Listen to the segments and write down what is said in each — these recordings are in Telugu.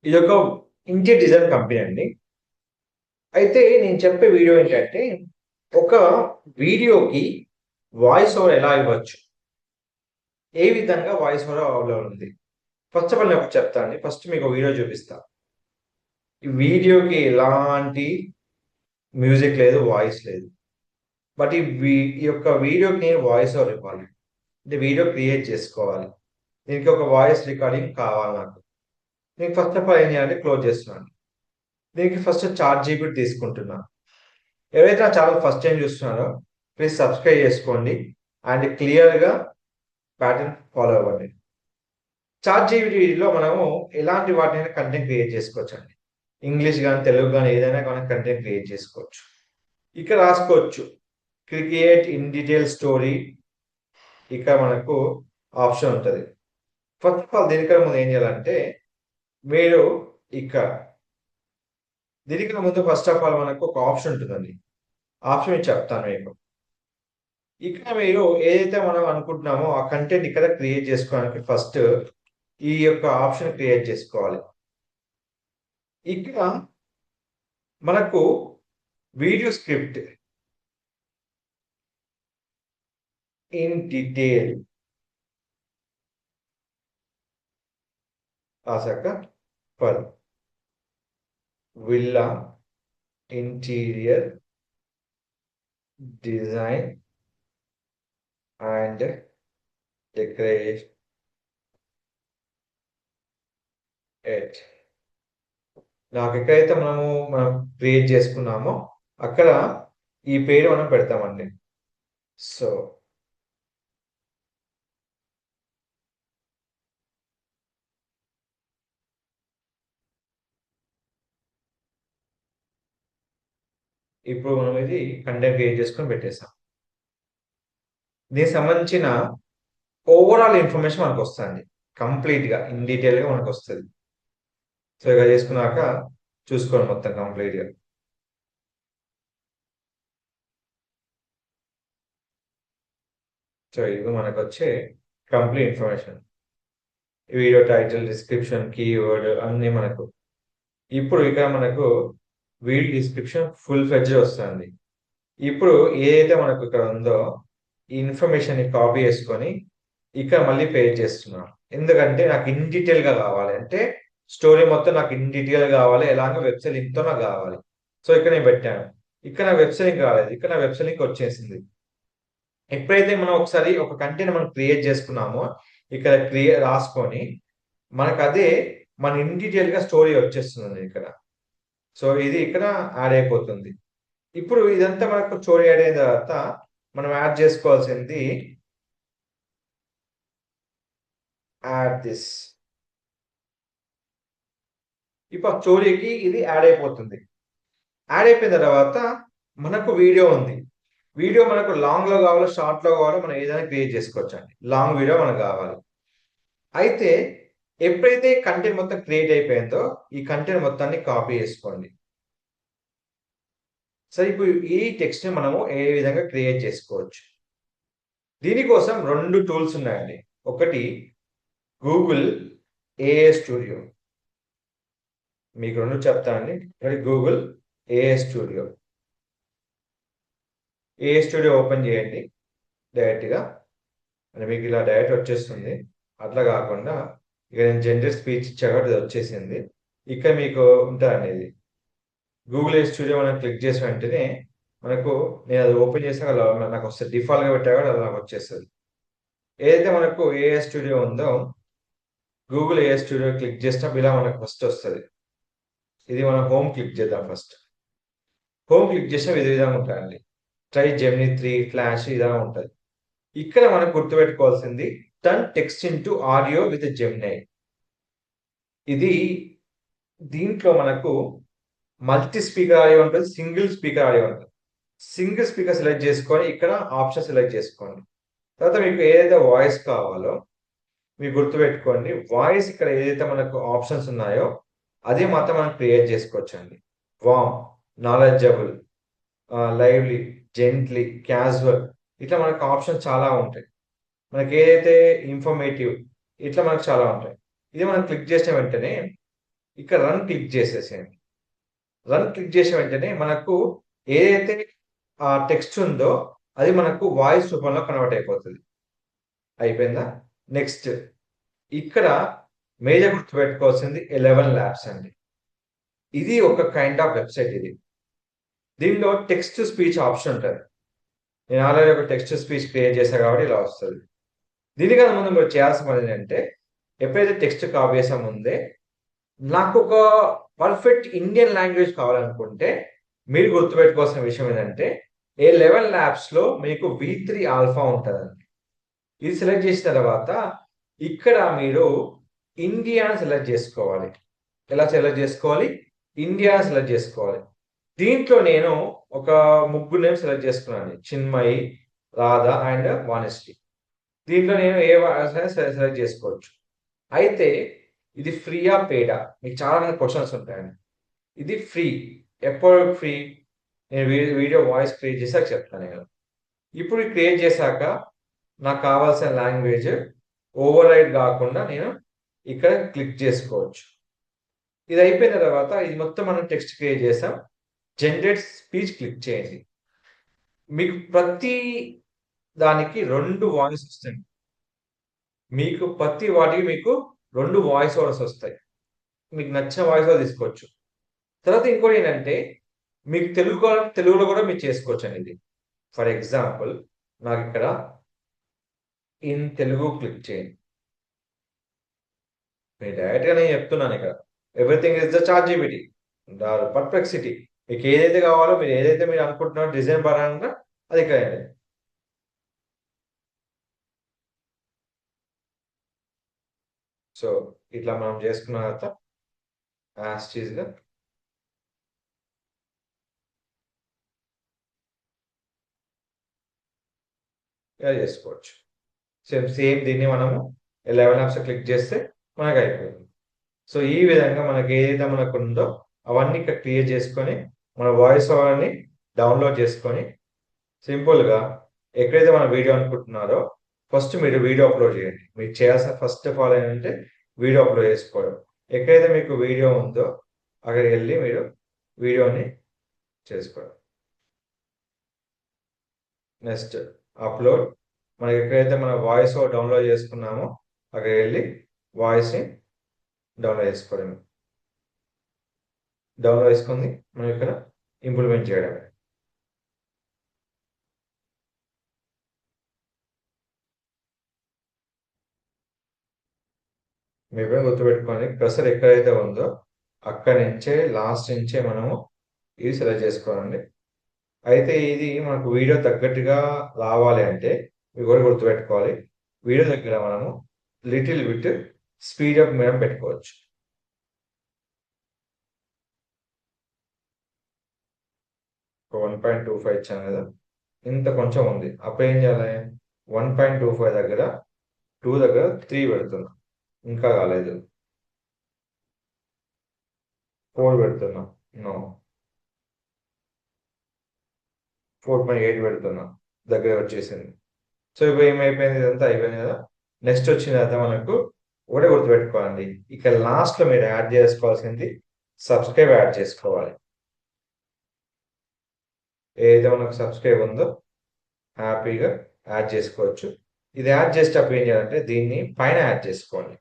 ఇదొక ఇంటీరియర్ డిజైన్ కంపెనీ అండి. అయితే నేను చెప్పే వీడియో ఏంటంటే, ఒక వీడియోకి వాయిస్ ఓవర్ ఎలా ఇవ్వచ్చు? ఏ విధంగా వాయిస్ ఓవర్ అవైలబుల్ ఉంది? ఫస్ట్ ఆఫ్ ఆల్ నేను ఒకటి చెప్తా అండి. ఫస్ట్ మీకు ఒక వీడియో చూపిస్తా. ఈ వీడియోకి ఎలాంటి మ్యూజిక్ లేదు, వాయిస్ లేదు. బట్ ఈ యొక్క వీడియోకి నేను వాయిస్ ఓవర్ ఇవ్వాలి. అంటే వీడియో క్రియేట్ చేసుకోవాలి. దీనికి ఒక వాయిస్ రికార్డింగ్ కావాలి నాకు. నేను ఫస్ట్ ఆఫ్ ఆల్ ఏం చేయాలంటే క్లోజ్ చేస్తున్నాను. దీనికి ఫస్ట్ చాట్‌జీపీటీ తీసుకుంటున్నా. ఎవరైతే నా ఛానల్ ఫస్ట్ టైం చూస్తున్నారో ప్లీజ్ సబ్స్క్రైబ్ చేసుకోండి అండ్ క్లియర్‌గా ప్యాటర్న్ ఫాలో అవ్వండి. చాట్‌జీపీటీలో మనము ఎలాంటి వాటినైనా కంటెంట్ క్రియేట్ చేసుకోవచ్చండి. ఇంగ్లీష్ గాని, తెలుగు గాని ఏదైనా మనం కంటెంట్ క్రియేట్ చేసుకోవచ్చు. ఇక్కడ రాసుకోవచ్చు. క్రియేట్ ఇన్ డీటెయిల్ స్టోరీ ఇక్కడ మనకు ఆప్షన్ ఉంటది. ఫస్ట్ ఆఫ్ ఆల్ దీనికన్నా ముందు ఏం చేయాలంటే మీరు ఇక్కడ దీనికన్నా ముందు ఫస్ట్ ఆఫ్ ఆల్ మనకు ఒక ఆప్షన్ ఉంటుందండి. ఆప్షన్ నేను చెప్తాను మీకు. ఇక్కడ మీరు ఏదైతే మనం అనుకుంటున్నామో ఆ కంటెంట్ ఇక్కడ క్రియేట్ చేసుకోవడానికి ఫస్ట్ ఈ యొక్క ఆప్షన్ క్రియేట్ చేసుకోవాలి. ఇక్కడ మనకు వీడియో స్క్రిప్ట్ ఇన్ డీటెయిల్ రాసాక for villa interior design and decorate it నాకు ఎక్కడైతే మనం క్రియేట్ చేసుకున్నామో అక్కడ ఈ పేరు మనం పెడతామండి. సో ఇప్పుడు మనం ఇది కంటెంట్ క్రియేట్ చేసుకొని పెట్టేసాం. దీనికి సంబంధించిన ఓవరాల్ ఇన్ఫర్మేషన్ మనకు వస్తుంది. కంప్లీట్‌గా ఇన్ డీటెయిల్‌గా మనకు వస్తది. సో ఇలా చేసుకున్నాక చూసుకోండి మొత్తం కంప్లీట్‌గా. సో ఇది మనకొచ్చే complete information. Video title, description, keyword అన్నీ మనకు. ఇప్పుడు ఇక్కడ మనకు వీడియో డిస్క్రిప్షన్ ఫుల్ ఫ్లెడ్జ్డ్ వస్తుంది. ఇప్పుడు ఏదైతే మనకు ఇక్కడ ఉందో ఈ ఇన్ఫర్మేషన్‌ని కాపీ చేసుకొని ఇక్కడ మళ్ళీ పేస్ట్ చేస్తున్నాను. ఎందుకంటే నాకు ఇన్ డీటెయిల్‌గా కావాలి. అంటే స్టోరీ మొత్తం నాకు ఇన్ డీటెయిల్‌గా కావాలి. ఎలాగో వెబ్‌సైట్ లింక్‌తో నాకు కావాలి. సో ఇక్కడ నేను పెట్టాను. ఇక్కడ నాకు వెబ్‌సైట్ లింక్ రాలేదు. ఇక్కడ నా వెబ్‌సైట్ లింక్ వచ్చేసింది. ఎప్పుడైతే మనం ఒకసారి ఒక కంటెంట్ మనం క్రియేట్ చేసుకున్నామో ఇక్కడ రాసుకొని మనకదే మన ఇన్ డీటెయిల్‌గా స్టోరీ వచ్చేస్తుందండి ఇక్కడ. సో ఇది ఇక్కడ యాడ్ అయిపోతుంది. ఇప్పుడు ఇదంతా మనకు స్టోరీ యాడ్ అయిన తర్వాత మనం యాడ్ చేసుకోవాల్సింది యాడ్ దిస్. ఇప్పుడు స్టోరీకి ఇది యాడ్ అయిపోతుంది. యాడ్ అయిపోయిన తర్వాత మనకు వీడియో ఉంది. వీడియో మనకు లాంగ్‌లో కావాలో, షార్ట్‌లో కావాలో మనం ఏదైనా క్రియేట్ చేసుకోవచ్చండి. లాంగ్ వీడియో మనకు కావాలి. అయితే ఎప్పుడైతే కంటెంట్ మొత్తం క్రియేట్ అయిపోయిందో ఈ కంటెంట్ మొత్తాన్ని కాపీ చేసుకోండి. సరే ఇప్పుడు ఈ టెక్స్ట్‌ని మనము ఏ విధంగా క్రియేట్ చేసుకోవచ్చు. దీనికోసం 2 టూల్స్ ఉన్నాయండి. ఒకటి గూగుల్ ఏఐ స్టూడియో. మీకు 2 చెప్తానండి. ఒకటి Google AI studio. AI studio open చేయండి డైరెక్ట్‌గా. అంటే మీకు ఇలా డైరెక్ట్ వచ్చేస్తుంది. అట్లా కాకుండా ఇక నేను జనరల్ స్పీచ్ ఇచ్చా కాబట్టి ఇది వచ్చేసింది. ఇక్కడ మీకు ఉంటదండి ఇది. గూగుల్ ఏఐ స్టూడియో మనం క్లిక్ చేసిన వెంటనే మనకు నేను అది ఓపెన్ చేసాక అలా నాకు వస్తది. డిఫాల్ట్‌గా పెట్టా కాబట్టి అలా నాకు వచ్చేస్తది. ఏదైతే మనకు ఏఐ స్టూడియో ఉందో గూగుల్ ఏఐ స్టూడియో క్లిక్ చేసినప్పుడు ఇలా మనకు ఫస్ట్ వస్తది. ఇది మనం హోమ్ క్లిక్ చేద్దాం ఫస్ట్. హోమ్ క్లిక్ చేసిన ఈ విధంగా ఉంటాయండి. ట్రై జెమినీ 3, ఫ్లాష్ ఇలా ఉంటది. ఇక్కడ మనం గుర్తుపెట్టుకోవాల్సింది turn text into audio with Gemini. ఇది దీంట్లో మనకు మల్టీ స్పీకర్ ఆడియో ఉంటది. సింగిల్ స్పీకర్ ఆడియో ఉంటది. సింగిల్ స్పీకర్ సెలెక్ట్ చేసుకొని ఇక్కడ ఆప్షన్ సెలెక్ట్ చేసుకోండి. తర్వాత మీకు ఏదైతే వాయిస్ కావాలో మీరు గుర్తుపెట్టుకోండి. వాయిస్ ఇక్కడ ఏదైతే మనకు ఆప్షన్స్ ఉన్నాయో అదే మాత్రం మనం క్రియేట్ చేసుకోవచ్చండి. Warm, knowledgeable, lively, gently, casual ఇట్లా మనకు ఆప్షన్స్ చాలా ఉంటాయి. మనకి ఏదైతే ఇన్ఫర్మేటివ్ ఇట్లా మనకు చాలా ఉంటాయి. ఇది మనం క్లిక్ చేసిన వెంటనే ఇక్కడ రన్ క్లిక్ చేసేసేయండి. రన్ క్లిక్ చేసిన వెంటనే మనకు ఏదైతే ఆ టెక్స్ట్ ఉందో అది మనకు వాయిస్ రూపంలో కన్వర్ట్ అయిపోతుంది. అయిపోయిందా? నెక్స్ట్ ఇక్కడ మేజర్ గుర్తుపెట్టుకోవాల్సింది 11 ల్యాబ్స్ అండి. ఇది ఒక కైండ్ ఆఫ్ వెబ్సైట్ ఇది. దీనిలో టెక్స్ట్ టు స్పీచ్ ఆప్షన్ ఉంటుంది. నేను ఆల్రెడీ ఒక టెక్స్ట్ టు స్పీచ్ క్రియేట్ చేశాను కాబట్టి ఇలా వస్తుంది. దీనికన్నా ముందు మీరు చేయాల్సిన పని ఏంటంటే ఎప్పుడైతే టెక్స్ట్ కాపీ చేసే ముందే నాకు ఒక పర్ఫెక్ట్ ఇండియన్ లాంగ్వేజ్ కావాలనుకుంటే మీరు గుర్తుపెట్టుకోవాల్సిన విషయం ఏంటంటే A11 ల్యాబ్స్లో మీకు V3 ఆల్ఫా ఉంటుందండి. ఇది సెలెక్ట్ చేసిన తర్వాత ఇక్కడ మీరు ఇండియాని సెలెక్ట్ చేసుకోవాలి. ఎలా సెలెక్ట్ చేసుకోవాలి? ఇండియా సెలెక్ట్ చేసుకోవాలి. దీంట్లో నేను ఒక ముగ్గురు నేమ్ సెలెక్ట్ చేసుకున్నాను, చిన్మయి, రాధ అండ్ వాణిశ్రీ. దీంట్లో నేను ఏ సెలెక్ట్ చేసుకోవచ్చు. అయితే ఇది ఫ్రీయా పేడా? మీకు చాలా మంది క్వశ్చన్స్ ఉంటాయండి. ఇది ఫ్రీ. ఎప్పుడు ఫ్రీ? నేను వీడియో వాయిస్ క్రియేట్ చేశాక చెప్తాను నేను. ఇప్పుడు క్రియేట్ చేశాక నాకు కావాల్సిన లాంగ్వేజ్ ఓవర్ రైడ్ కాకుండా నేను ఇక్కడ క్లిక్ చేసుకోవచ్చు. ఇది అయిపోయిన తర్వాత ఇది మొత్తం మనం టెక్స్ట్ క్రియేట్ చేసాం. జనరేట్ స్పీచ్ క్లిక్ చేయండి. మీకు ప్రతి దానికి 2 వాయిస్ వస్తాయి. మీకు ప్రతి వాటికి మీకు 2 వాయిస్ ఓవర్స్ వస్తాయి. మీకు నచ్చిన వాయిస్ ఓవర్ తీసుకోవచ్చు. తర్వాత ఇంకోటి ఏంటంటే మీకు తెలుగులో కూడా మీరు చేసుకోవచ్చు అండి ఇది. ఫర్ ఎగ్జాంపుల్ నాకు ఇక్కడ ఇన్ తెలుగు క్లిక్ చేయండి. మీరు డైరెక్ట్గా నేను చెప్తున్నాను ఇక్కడ everything is the ChatGPT, Perplexity. మీకు ఏదైతే కావాలో మీరు ఏదైతే మీరు అనుకుంటున్నారో డిజైన్ పరంగా అది ఇక్కడ. సో ఇట్లా మనం చేసుకున్న తర్వాత యాస్టీస్గా ఇలా చేసుకోవచ్చు. సేమ్ దీన్ని మనము 11 యాప్స్ క్లిక్ చేస్తే మనకు అయిపోయింది. సో ఈ విధంగా మనకి ఏదైతే మనకు ఉందో అవన్నీ ఇక్కడ క్రియేట్ చేసుకొని మన వాయిస్ ఓవర్ని డౌన్లోడ్ చేసుకొని సింపుల్గా ఎక్కడైతే మన వీడియో అనుకుంటున్నారో ఫస్ట్ మీరు వీడియో అప్లోడ్ చేయండి. మీరు చేయాల్సిన ఫస్ట్ ఆఫ్ ఆల్ ఏంటంటే వీడియో అప్లోడ్ చేసుకోవడం. ఎక్కడైతే మీకు వీడియో ఉందో అక్కడికి వెళ్ళి మీరు వీడియోని చేసుకోవడం. Next upload. మనకి ఎక్కడైతే మన వాయిస్ డౌన్లోడ్ చేసుకున్నామో అక్కడికి వెళ్ళి వాయిస్ని డౌన్లోడ్ చేసుకోవడం. డౌన్లోడ్ చేసుకుంది మనం ఇక్కడ ఇంప్లిమెంట్ చేయడమే. మీరు కూడా గుర్తుపెట్టుకోండి, కర్సర్ ఎక్కడైతే ఉందో అక్కడి నుంచే లాస్ట్ నుంచే మనము ఇది సెలెక్ట్ చేసుకోవాలండి. అయితే ఇది మనకు వీడియో తగ్గట్టుగా రావాలి అంటే మీరు కూడా గుర్తుపెట్టుకోవాలి, వీడియో దగ్గర మనము లిటిల్ బిట్ స్పీడప్ మీద పెట్టుకోవచ్చు. ఒక 1.25 ఇచ్చాను కదా, ఇంత కొంచెం ఉంది. అప్పుడు ఏం చేయాలి? 1.25 దగ్గర 2 దగ్గర 3 పెడుతున్నా, ఇంకా కాలేదు. 4 పెడుతున్నా, నో. 4.8 పెడుతున్నా, దగ్గర వచ్చేసింది. సో ఇప్పుడు ఏమైపోయింది? ఇదంతా అయిపోయింది కదా. నెక్స్ట్ వచ్చిన తర్వాత మనకు ఒకటే గుర్తుపెట్టుకోవాలండి, ఇక్కడ లాస్ట్లో మీరు యాడ్ చేసుకోవాల్సింది సబ్స్క్రైబ్ యాడ్ చేసుకోవాలి. ఏదైతే మనకు సబ్స్క్రైబ్ ఉందో హ్యాపీగా యాడ్ చేసుకోవచ్చు. ఇది యాడ్ చేసేటప్పుడు ఏం చేయాలంటే దీన్ని పైన యాడ్ చేసుకోండి.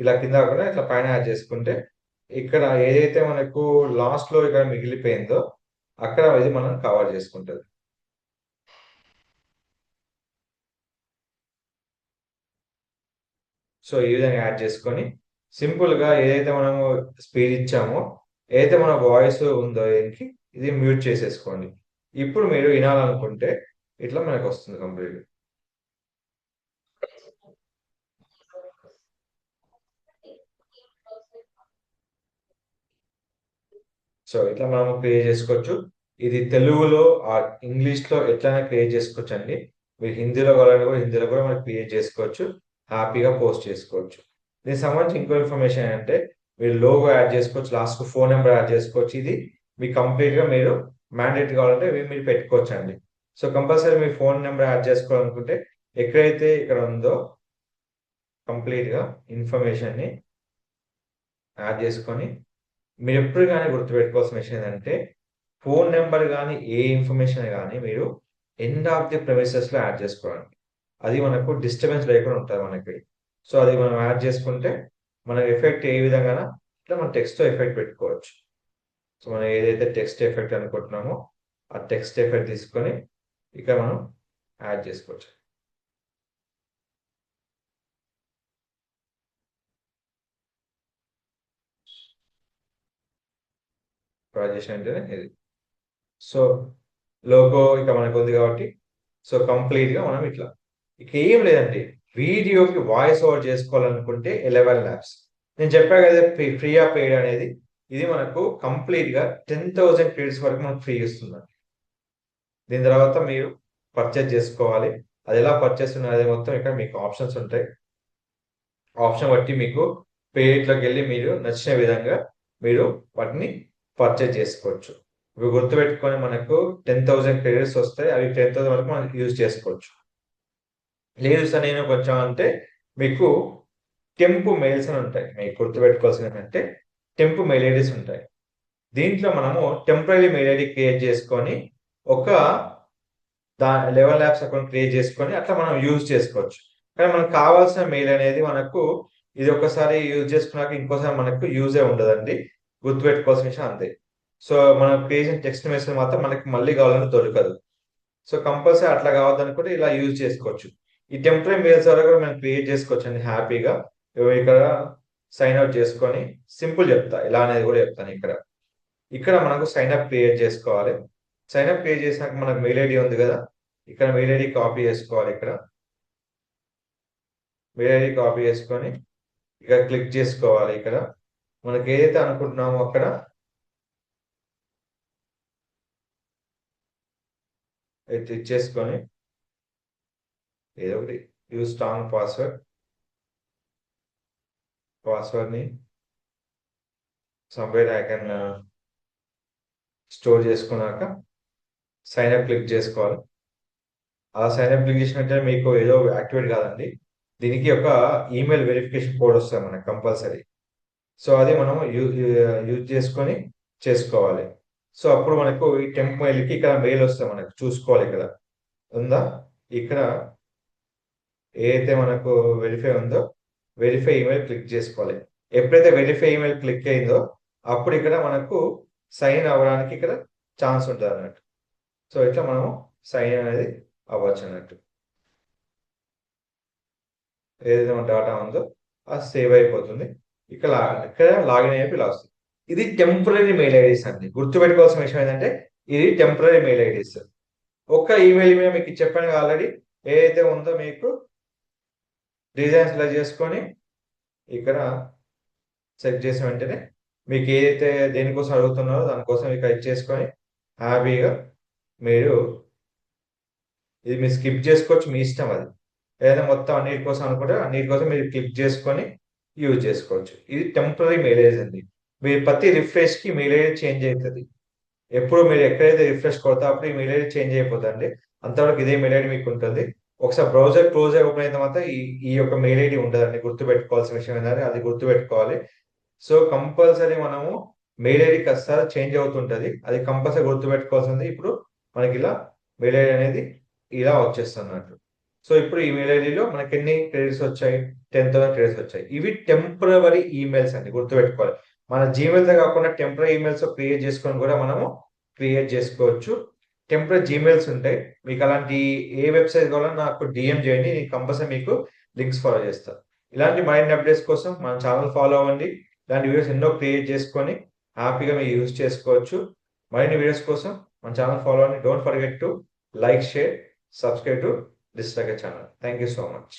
ఇలా కింద కూడా ఇట్లా పైన యాడ్ చేసుకుంటే ఇక్కడ ఏదైతే మనకు లాస్ట్లో ఇక్కడ మిగిలిపోయిందో అక్కడ ఇది మనం కవర్ చేసుకుంటుంది. సో ఈ విధంగా యాడ్ చేసుకొని సింపుల్గా ఏదైతే మనము స్పీడ్ ఇచ్చామో, ఏదైతే మన వాయిస్ ఉందో దీనికి ఇది మ్యూట్ చేసేసుకోండి. ఇప్పుడు మీరు వినాలనుకుంటే ఇట్లా మనకు వస్తుంది కంప్లీట్గా. సో ఇట్లా మనం క్రియేట్ చేసుకోవచ్చు. ఇది తెలుగులో ఇంగ్లీష్లో ఎట్లయినా క్రియేట్ చేసుకోవచ్చు అండి. మీరు హిందీలో కావాలని కూడా హిందీలో కూడా మనం క్రియేట్ చేసుకోవచ్చు, హ్యాపీగా పోస్ట్ చేసుకోవచ్చు. దీనికి సంబంధించి ఇంకో ఇన్ఫర్మేషన్ ఏంటంటే మీరు లోగో యాడ్ చేసుకోవచ్చు, లాస్ట్ ఫోన్ నెంబర్ యాడ్ చేసుకోవచ్చు. ఇది మీకు కంప్లీట్గా మీరు మ్యాండేట్ కావాలంటే మీరు పెట్టుకోవచ్చు అండి. సో కంపల్సరీ మీ ఫోన్ నెంబర్ యాడ్ చేసుకోవాలనుకుంటే ఎక్కడైతే ఇక్కడ ఉందో కంప్లీట్గా ఇన్ఫర్మేషన్ని యాడ్ చేసుకొని మీరు ఎప్పుడు కానీ గుర్తుపెట్టుకోవాల్సిన విషయం ఏంటంటే ఫోన్ నెంబర్ కానీ ఏ ఇన్ఫర్మేషన్ కానీ మీరు ఎండ్ ఆఫ్ ది ప్రెమిసెస్లో యాడ్ చేసుకోవాలి. అది మనకు డిస్టర్బెన్స్ లేకుండా ఉంటుంది మనకి. సో అది మనం యాడ్ చేసుకుంటే మన ఎఫెక్ట్ ఏ విధంగా ఇట్లా మనం టెక్స్ట్తో ఎఫెక్ట్ పెట్టుకోవచ్చు. సో మనం ఏదైతే టెక్స్ట్ ఎఫెక్ట్ అనుకుంటున్నామో ఆ టెక్స్ట్ ఎఫెక్ట్ తీసుకొని ఇక మనం యాడ్ చేసుకోవచ్చు. ప్రాజెక్ట్ అంటేనే ఇది. సో లోగో ఇక మనకు ఉంది కాబట్టి సో కంప్లీట్గా మనం ఇట్లా ఇక ఏం లేదండి. వీడియోకి వాయిస్ ఓవర్ చేసుకోవాలనుకుంటే 11 ల్యాబ్స్. నేను చెప్పా కదా ఫ్రీ ఆఫ్ పెయిడ్ అనేది. ఇది మనకు కంప్లీట్గా 10,000 క్రెడిట్స్ వరకు మనకు ఫ్రీ ఇస్తుంది. దీని తర్వాత మీరు పర్చేజ్ చేసుకోవాలి. అది ఎలా పర్చేస్ ఉన్నది మొత్తం ఇక్కడ మీకు ఆప్షన్స్ ఉంటాయి. ఆప్షన్ బట్టి మీకు పేజ్లోకి వెళ్ళి మీరు నచ్చిన విధంగా మీరు వాటిని పర్చేజ్ చేసుకోవచ్చు. ఇవి గుర్తుపెట్టుకొని మనకు 10,000 క్రెడిట్స్ వస్తాయి. అవి 10,000 వరకు మనం యూజ్ చేసుకోవచ్చు. లేదు సార్ నేను కొంచెం అంటే మీకు టెంపు మెయిల్స్ అని ఉంటాయి. మీకు గుర్తుపెట్టుకోవాల్సిన ఏంటంటే టెంపు మెయిల్ ఐడీస్ ఉంటాయి. దీంట్లో మనము టెంపరీ మెయిల్ ఐడి క్రియేట్ చేసుకొని ఒక 11 ల్యాబ్స్ అకౌంట్ క్రియేట్ చేసుకొని అట్లా మనం యూజ్ చేసుకోవచ్చు. కానీ మనకు కావాల్సిన మెయిల్ అనేది మనకు ఇది ఒకసారి యూజ్ చేసుకున్నాక ఇంకోసారి మనకు యూజే ఉండదండి. గుర్తుపెట్టుకోవాల్సిన విషయం అంతే. సో మనం క్రియేట్ చేసిన టెక్స్ట్ మెసేజ్ మాత్రం మనకి మళ్ళీ కావాలని దొరకదు. సో కంపల్సరీ అట్లా కావద్దనుకుంటే ఇలా యూజ్ చేసుకోవచ్చు. ఈ టెంపరీ మెయిల్స్ ద్వారా కూడా మనం క్రియేట్ చేసుకోవచ్చు అండి హ్యాపీగా. ఇక్కడ సైన్ అవుట్ చేసుకొని సింపుల్ చెప్తా ఇలా అనేది కూడా చెప్తాను. ఇక్కడ మనకు సైన్ అప్ క్రియేట్ చేసుకోవాలి. సైన్ అప్ క్రియేట్ చేసినాక మనకు మెయిల్ ఐడి ఉంది కదా, ఇక్కడ మెయిల్ ఐడి కాపీ చేసుకోవాలి. ఇక్కడ మెయిల్ ఐడి కాపీ చేసుకొని ఇక్కడ క్లిక్ చేసుకోవాలి. ఇక్కడ మనకి ఏదైతే అనుకుంటున్నామో అక్కడ క్లిక్ చేసుకొని ఏదో ఒకటి యూజ్ స్ట్రాంగ్ పాస్వర్డ్ని సమ్వేర్ ఐ కెన్ స్టోర్ చేసుకున్నాక సైన్ అప్ క్లిక్ చేసుకోవాలి. ఆ సైన్ అప్ క్లిక్ చేసినట్టే మీకు ఏదో యాక్టివేట్ కాదండి. దీనికి ఒక ఈమెయిల్ వెరిఫికేషన్ కోడ్ వస్తుంది మనకు కంపల్సరీ. సో అది మనం యూజ్ చేసుకొని చేసుకోవాలి. సో అప్పుడు మనకు ఈ టెంప్ మెయిల్కి ఇక్కడ మెయిల్ వస్తుంది మనకు చూసుకోవాలి. ఇక్కడ ఉందా, ఇక్కడ ఏదైతే మనకు వెరిఫై ఉందో వెరిఫై ఈమెయిల్ క్లిక్ చేసుకోవాలి. ఎప్పుడైతే వెరిఫై ఈమెయిల్ క్లిక్ అయిందో అప్పుడు ఇక్కడ మనకు సైన్ అవ్వడానికి ఇక్కడ ఛాన్స్ ఉంటుంది అన్నట్టు. సో ఇట్లా మనము సైన్ అనేది అవ్వచ్చు అన్నట్టు. ఏదైతే మన డేటా ఉందో అది సేవ్ అయిపోతుంది. ఇక్కడ లాగిన్ అయిపోయి ఇలా వస్తుంది. ఇది టెంపరీ మెయిల్ ఐడీస్ అండి. గుర్తుపెట్టుకోవాల్సిన విషయం ఏంటంటే ఇది టెంపరీ మెయిల్ ఐడీస్. ఒక్క ఈమెయిల్ మీద మీకు చెప్పాను ఆల్రెడీ. ఏదైతే ఉందో మీకు డిజైన్స్ ఇలా చేసుకొని ఇక్కడ సెట్ చేసిన వెంటనే మీకు ఏదైతే దేనికోసం అడుగుతున్నారో దానికోసం ఇక్కడ ఇచ్చేసుకొని హ్యాపీగా మీరు ఇది మీరు స్కిప్ చేసుకోవచ్చు, మీ ఇష్టం. అది ఏదైనా మొత్తం అన్నిటి కోసం అనుకుంటే అన్నిటి కోసం మీరు క్లిక్ చేసుకొని యూజ్ చేసుకోవచ్చు. ఇది టెంపరీ మెయిల్ ఐడి అండి. మీరు ప్రతి రిఫ్రెష్కి మెయిల్ ఐడి చేంజ్ అవుతుంది. ఎప్పుడు మీరు ఎక్కడైతే రిఫ్రెష్ కొడతా అప్పుడు ఈ మెయిల్ ఐడి చేంజ్ అయిపోతుంది. అంతవరకు ఇదే మెయిల్ ఐడి మీకు ఉంటుంది. ఒకసారి బ్రౌజర్ క్లోజ్ అయి ఓపెన్ అయితే మాత్రం ఈ యొక్క మెయిల్ ఐడి ఉండదండి. గుర్తుపెట్టుకోవాల్సిన విషయం ఏంటంటే అది గుర్తుపెట్టుకోవాలి. సో కంపల్సరీ మనము మెయిల్ ఐడి కాస్త చేంజ్ అవుతుంటుంది. అది కంపల్సరీ గుర్తుపెట్టుకోవాల్సింది. ఇప్పుడు మనకి ఇలా మెయిల్ ఐడి అనేది ఇలా వచ్చేస్తున్నట్టు. సో ఇప్పుడు ఈ మెయిల్ ఐడిలో మనకి ఎన్ని క్రెడిట్స్ వచ్చాయి? 10,000 క్రెడిట్స్ వచ్చాయి. ఇవి టెంపరరీ ఈమెయిల్స్ అండి, గుర్తుపెట్టుకోవాలి. మన జీమెయిల్తో కాకుండా టెంపరీ ఈమెయిల్స్ క్రియేట్ చేసుకొని కూడా మనము క్రియేట్ చేసుకోవచ్చు. టెంపరీ జీమెయిల్స్ ఉంటాయి. మీకు అలాంటి ఏ వెబ్సైట్ కావాలన్నా నాకు డిఎం చేయండి, నేను కంపల్సరీ మీకు లింక్స్ ఫాలో చేస్తాను. ఇలాంటి మరిన్ని అప్డేట్స్ కోసం మన ఛానల్ ఫాలో అవ్వండి. ఇలాంటి వీడియోస్ ఎన్నో క్రియేట్ చేసుకొని హ్యాపీగా మీరు యూజ్ చేసుకోవచ్చు. మరిన్ని వీడియోస్ కోసం మన ఛానల్ ఫాలో అవ్వండి. Don't forget to like, share, subscribe to this channel. Thank you so much.